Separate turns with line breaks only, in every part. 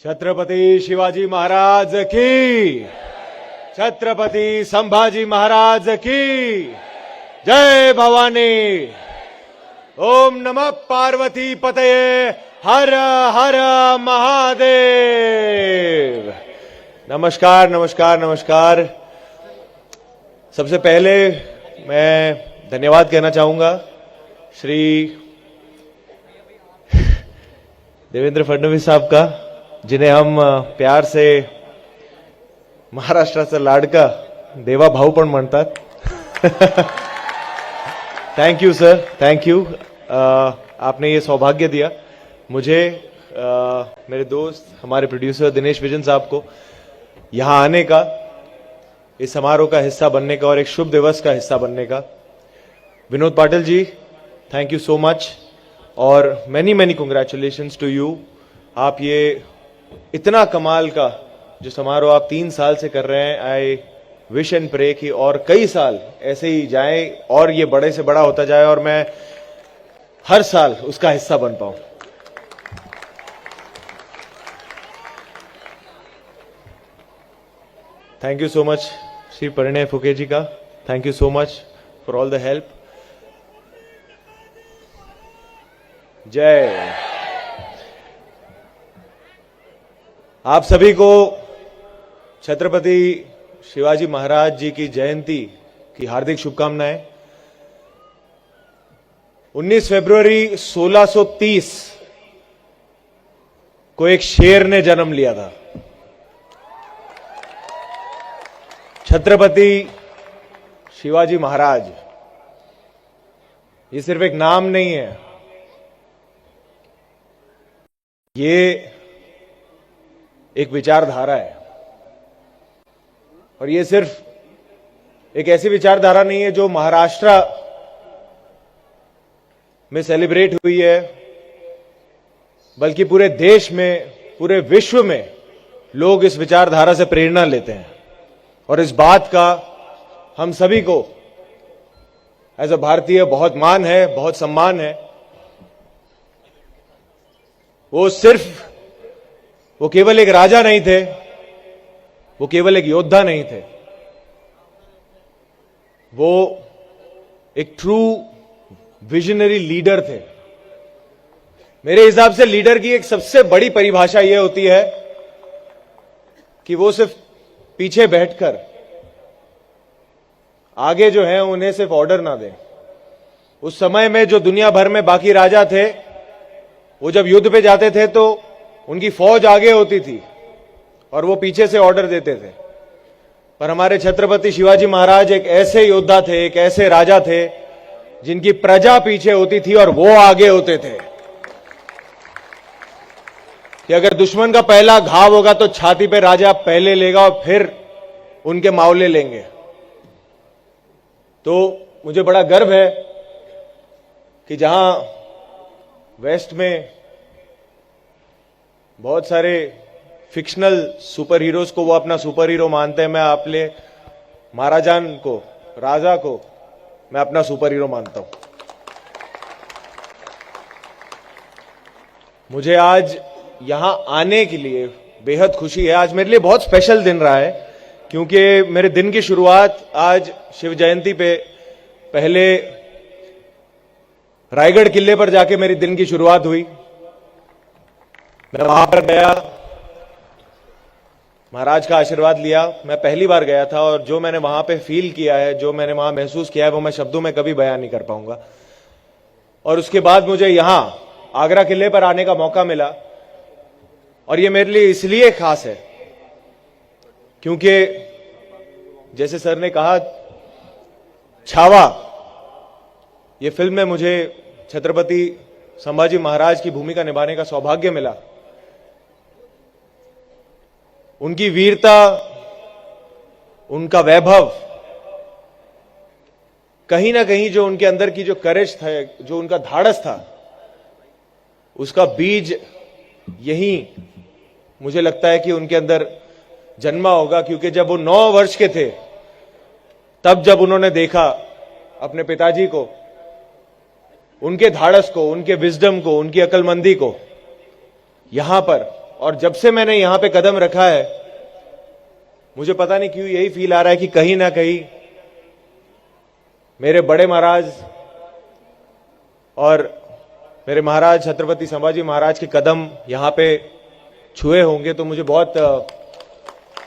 छत्रपति शिवाजी महाराज की, छत्रपति संभाजी महाराज की जय भवानी। ओम नमः पार्वती पतये, हर हर महादेव। नमस्कार नमस्कार नमस्कार। सबसे पहले मैं धन्यवाद कहना चाहूंगा श्री देवेंद्र फडणवीस साहब का, जिन्हें हम प्यार से महाराष्ट्राचा लाडका देवा भाऊ पण म्हणतात। Thank you sir, thank you. आपने ये सौभाग्य दिया मुझे, मेरे दोस्त हमारे प्रोड्यूसर दिनेश विजन साहब को यहां आने का, इस समारोह का हिस्सा बनने का और एक शुभ दिवस का हिस्सा बनने का। Vinod Patil ji, thank you so much और many many congratulations to you. आप ये इतना कमाल का जो समारोह आप 3 साल से कर रहे हैं, आई विश एंड प्रे कि और कई साल ऐसे ही जाएं और ये बड़े से बड़ा होता जाए और मैं हर साल उसका हिस्सा बन पाऊं। Thank you so much Shri Parinay Phuke जी का, thank you so much for all the help. जय। आप सभी को छत्रपति शिवाजी महाराज जी की जयंती की हार्दिक शुभकामनाएं। 19 फरवरी 1630 को एक शेर ने जन्म लिया था। छत्रपति शिवाजी महाराज, ये सिर्फ एक नाम नहीं है, ये एक विचारधारा है। और ये सिर्फ एक ऐसी विचारधारा नहीं है जो महाराष्ट्र में सेलिब्रेट हुई है, बल्कि पूरे देश में, पूरे विश्व में लोग इस विचारधारा से प्रेरणा लेते हैं। और इस बात का हम सभी को एज अ भारतीय बहुत मान है, बहुत सम्मान है। वो केवल एक राजा नहीं थे, वो केवल एक योद्धा नहीं थे, वो एक ट्रू विजनरी लीडर थे। मेरे हिसाब से लीडर की एक सबसे बड़ी परिभाषा यह होती है कि वो सिर्फ पीछे बैठकर आगे जो है उन्हें सिर्फ ऑर्डर ना दें। उस समय में जो दुनिया भर में बाकी राजा थे, वो जब युद्ध पे जाते थे तो उनकी फौज आगे होती थी और वो पीछे से ऑर्डर देते थे। पर हमारे छत्रपति शिवाजी महाराज एक ऐसे योद्धा थे, एक ऐसे राजा थे जिनकी प्रजा पीछे होती थी और वो आगे होते थे कि अगर दुश्मन का पहला घाव होगा तो छाती पे राजा पहले लेगा और फिर उनके मावले लेंगे। तो मुझे बड़ा गर्व है कि जहां वेस्ट में बहुत सारे फिक्शनल सुपर हीरोज को वो अपना सुपर हीरो मानते हैं, मैं आपले महाराजान को, राजा को मैं अपना सुपर हीरो मानता हूं। मुझे आज यहां आने के लिए बेहद खुशी है। आज मेरे लिए बहुत स्पेशल दिन रहा है क्योंकि मेरे दिन की शुरुआत आज शिव जयंती पे पहले रायगढ़ किले पर जाके मेरी दिन की शुरुआत हुई। मैं वहां पर गया, महाराज का आशीर्वाद लिया। मैं पहली बार गया था और जो मैंने वहां पे फील किया है, जो मैंने वहां महसूस किया है, वो मैं शब्दों में कभी बयान नहीं कर पाऊंगा। और उसके बाद मुझे यहां आगरा किले पर आने का मौका मिला और ये मेरे लिए इसलिए खास है क्योंकि जैसे सर ने कहा, छावा ये फिल्म में मुझे छत्रपति संभाजी महाराज की भूमिका निभाने का सौभाग्य मिला। उनकी वीरता, उनका वैभव, कहीं ना कहीं जो उनके अंदर की जो करेज था, जो उनका धाड़स था, उसका बीज यही मुझे लगता है कि उनके अंदर जन्मा होगा। क्योंकि जब वो 9 वर्ष के थे, तब जब उन्होंने देखा अपने पिताजी को, उनके धाड़स को, उनके विजडम को, उनकी अक्लमंदी को यहां पर और जब से मैंने यहां पे कदम रखा है, मुझे पता नहीं क्यों यही फील आ रहा है कि कहीं ना कहीं मेरे बड़े महाराज और मेरे महाराज छत्रपति संभाजी महाराज के कदम यहां पे छुए होंगे। तो मुझे बहुत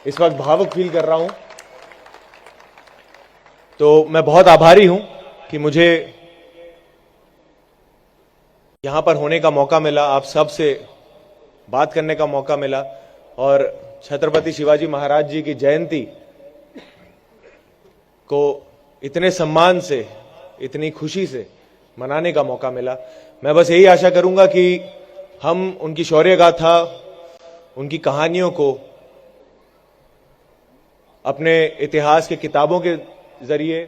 इस वक्त भावुक फील कर रहा हूं। तो मैं बहुत आभारी हूं कि मुझे यहां पर होने का मौका मिला, आप सब से बात करने का मौका मिला और छत्रपति शिवाजी महाराज जी की जयंती को इतने सम्मान से, इतनी खुशी से मनाने का मौका मिला। मैं बस यही आशा करूंगा कि हम उनकी शौर्य गाथा, उनकी कहानियों को अपने इतिहास के किताबों के जरिए,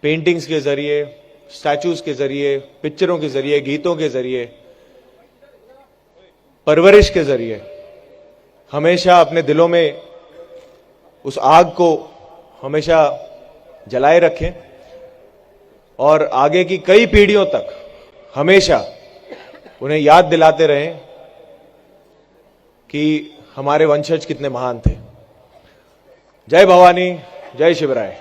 पेंटिंग्स के जरिए, स्टैचूज के जरिए, पिक्चरों के जरिए, गीतों के जरिए, परवरिश के जरिए हमेशा अपने दिलों में उस आग को हमेशा जलाए रखें और आगे की कई पीढ़ियों तक हमेशा उन्हें याद दिलाते रहें कि हमारे वंशज कितने महान थे। जय भवानी, जय शिवराय।